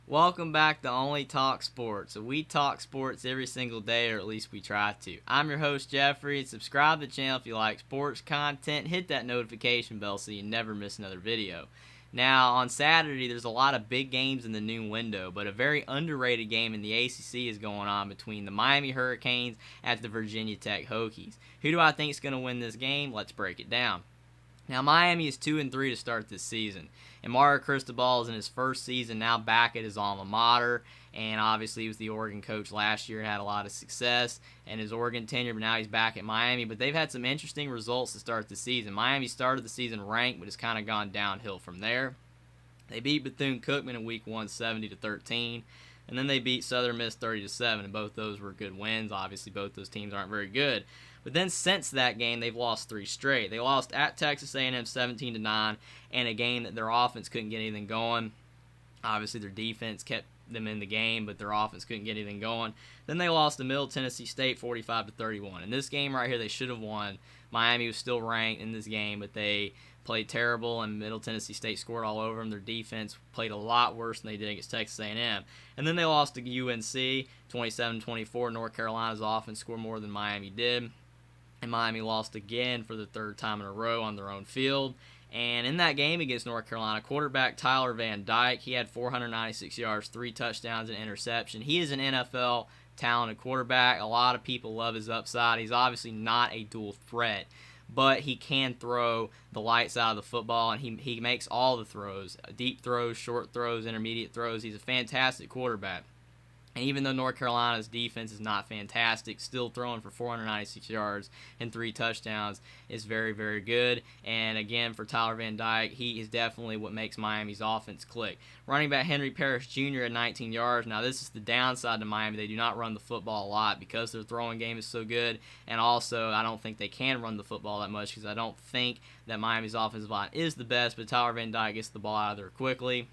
Welcome back to Only Talk Sports. We talk sports every single day, or at least we try to. I'm your host, Jeffrey. Subscribe to the channel if you like sports content. Hit that notification bell so you never miss another video. Now, on Saturday, there's a lot of big games in the noon window, but a very underrated game in the ACC is going on between the Miami Hurricanes at the Virginia Tech Hokies. Who do I think is going to win this game? Let's break it down. Now, Miami is 2-3 to start this season, and Mario Cristobal is in his first season now back at his alma mater, and obviously he was the Oregon coach last year and had a lot of success in his Oregon tenure, but now he's back at Miami. But they've had some interesting results to start the season. Miami started the season ranked, but has kind of gone downhill from there. They beat Bethune-Cookman in Week 1, 70-13. And then they beat Southern Miss 30-7, and both those were good wins. Obviously, both those teams aren't very good. But then since that game, they've lost 3 straight. They lost at Texas A&M 17-9, and a game that their offense couldn't get anything going. Obviously, their defense kept them in the game, but their offense couldn't get anything going. Then they lost to Middle Tennessee State 45-31. In this game right here, they should have won. Miami was still ranked in this game, but they played terrible, and Middle Tennessee State scored all over them. Their defense played a lot worse than they did against Texas A&M. And then they lost to UNC 27-24. North Carolina's offense scored more than Miami did. And Miami lost again for the third time in a row on their own field. And in that game against North Carolina, quarterback Tyler Van Dyke, he had 496 yards, 3 touchdowns, and an interception. He is an NFL talented quarterback. A lot of people love his upside. He's obviously not a dual threat, but he can throw the lights out of the football, and he makes all the throws, deep throws, short throws, intermediate throws. He's a fantastic quarterback. And even though North Carolina's defense is not fantastic, still throwing for 496 yards and 3 touchdowns is very, very good. And again, for Tyler Van Dyke, he is definitely what makes Miami's offense click. Running back Henry Parrish Jr. at 19 yards. Now, this is the downside to Miami. They do not run the football a lot because their throwing game is so good. And also, I don't think they can run the football that much because I don't think that Miami's offensive line is the best. But Tyler Van Dyke gets the ball out of there quickly.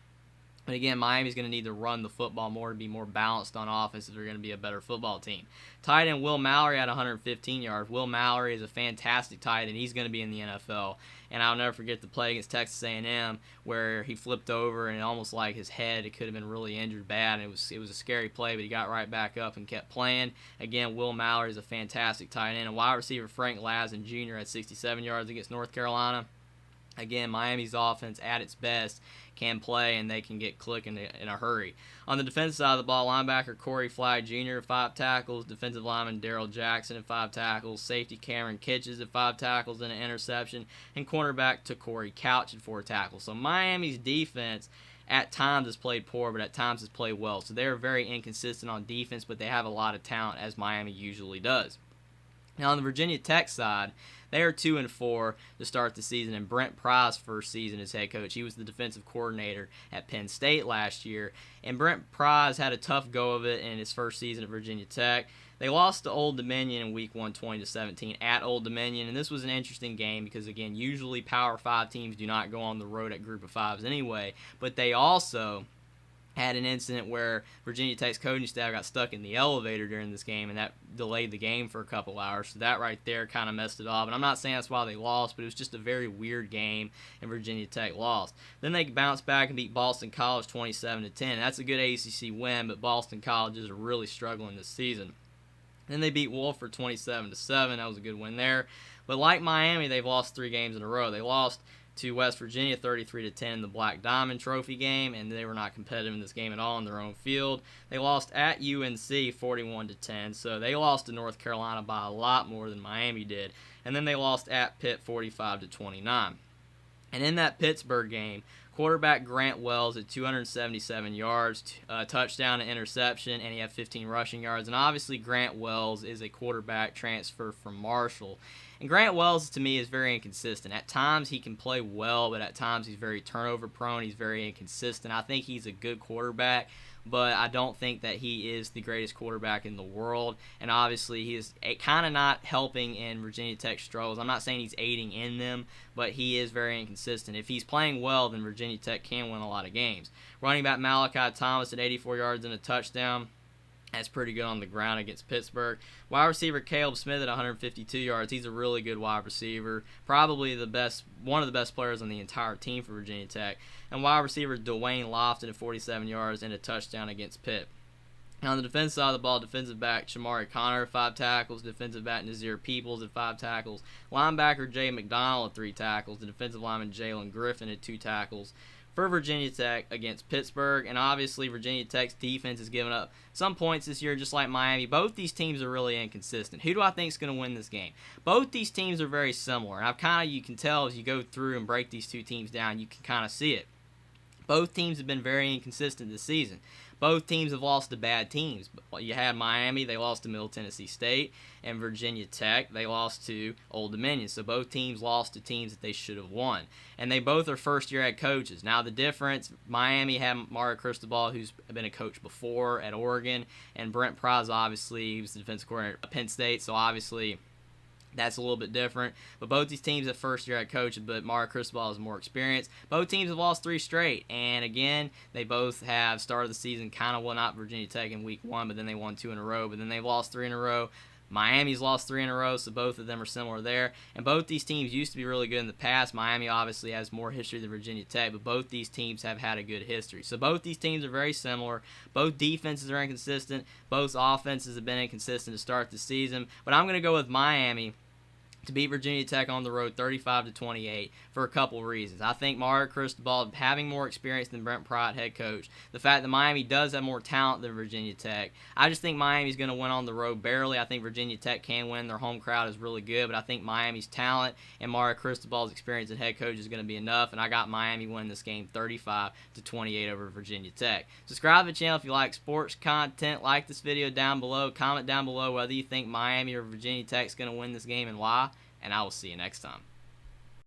But again, Miami's going to need to run the football more to be more balanced on offense if they're going to be a better football team. Tight end Will Mallory had 115 yards. Will Mallory is a fantastic tight end. He's going to be in the NFL. And I'll never forget the play against Texas A&M where he flipped over and almost like his head, it could have been really injured bad. And it was a scary play, but he got right back up and kept playing. Again, Will Mallory is a fantastic tight end. And wide receiver Frank Lazen Jr. had 67 yards against North Carolina. Again, Miami's offense at its best can play, and they can get clicking in a hurry. On the defensive side of the ball, linebacker Corey Flagg Jr. 5 tackles, defensive lineman Darrell Jackson at 5 tackles, safety Cameron Kitches at 5 tackles and an interception, and cornerback Corey Couch at 4 tackles. So Miami's defense at times has played poor, but at times has played well. So they're very inconsistent on defense, but they have a lot of talent, as Miami usually does. Now on the Virginia Tech side, they are 2-4 to start the season, and Brent Pry's first season as head coach. He was the defensive coordinator at Penn State last year, and Brent Pry's had a tough go of it in his first season at Virginia Tech. They lost to Old Dominion in Week 1, 20-17 at Old Dominion, and this was an interesting game because, again, usually Power 5 teams do not go on the road at Group of 5s anyway, but they also had an incident where Virginia Tech's coaching staff got stuck in the elevator during this game, and that delayed the game for a couple hours. So that right there kind of messed it up. And I'm not saying that's why they lost, but it was just a very weird game, and Virginia Tech lost. Then they bounced back and beat Boston College 27-10. That's a good ACC win, but Boston College is really struggling this season. Then they beat Wolford 27-7. That was a good win there. But like Miami, they've lost 3 games in a row. They lost to West Virginia 33-10 in the Black Diamond Trophy game, and they were not competitive in this game at all on their own field. They lost at UNC 41-10, so they lost to North Carolina by a lot more than Miami did. And then they lost at Pitt 45-29. And in that Pittsburgh game, quarterback Grant Wells at 277 yards, touchdown and interception, and he had 15 rushing yards. And obviously Grant Wells is a quarterback transfer from Marshall. And Grant Wells, to me, is very inconsistent. At times he can play well, but at times he's very turnover prone. He's very inconsistent. I think he's a good quarterback, but I don't think that he is the greatest quarterback in the world. And obviously he is kind of not helping in Virginia Tech's struggles. I'm not saying he's aiding in them, but he is very inconsistent. If he's playing well, then Virginia Tech can win a lot of games. Running back Malachi Thomas at 84 yards and a touchdown. That's pretty good on the ground against Pittsburgh. Wide receiver Caleb Smith at 152 yards. He's a really good wide receiver. Probably one of the best players on the entire team for Virginia Tech. And wide receiver Dwayne Lofton at 47 yards and a touchdown against Pitt. On the defensive side of the ball, defensive back Shamari Connor at 5 tackles, defensive back Nazir Peoples at 5 tackles, linebacker Jay McDonald at 3 tackles, the defensive lineman Jalen Griffin at 2 tackles for Virginia Tech against Pittsburgh. And obviously Virginia Tech's defense has given up some points this year, just like Miami. Both these teams are really inconsistent. Who do I think is going to win this game? Both these teams are very similar, and you can tell as you go through and break these two teams down, you can kind of see it. Both teams have been very inconsistent this season. Both teams have lost to bad teams. You had Miami, they lost to Middle Tennessee State, and Virginia Tech, they lost to Old Dominion. So both teams lost to teams that they should have won. And they both are first-year head coaches. Now the difference, Miami had Mario Cristobal, who's been a coach before at Oregon, and Brent Pry, obviously, he was the defensive coordinator at Penn State, so obviously that's a little bit different. But both these teams have first-year head coaches, but Mario Cristobal has more experience. Both teams have lost 3 straight. And again, they both have started the season kind of, well, not Virginia Tech in week 1, but then they won 2 in a row. But then they've lost 3 in a row. Miami's lost 3 in a row, so both of them are similar there. And both these teams used to be really good in the past. Miami obviously has more history than Virginia Tech, but both these teams have had a good history. So both these teams are very similar. Both defenses are inconsistent. Both offenses have been inconsistent to start the season. But I'm going to go with Miami to beat Virginia Tech on the road 35-28 for a couple of reasons. I think Mario Cristobal having more experience than Brent Pry, head coach, the fact that Miami does have more talent than Virginia Tech. I just think Miami's going to win on the road barely. I think Virginia Tech can win. Their home crowd is really good, but I think Miami's talent and Mario Cristobal's experience as head coach is going to be enough, and I got Miami winning this game 35-28 over Virginia Tech. Subscribe to the channel if you like sports content. Like this video down below. Comment down below whether you think Miami or Virginia Tech is going to win this game and why. And I will see you next time.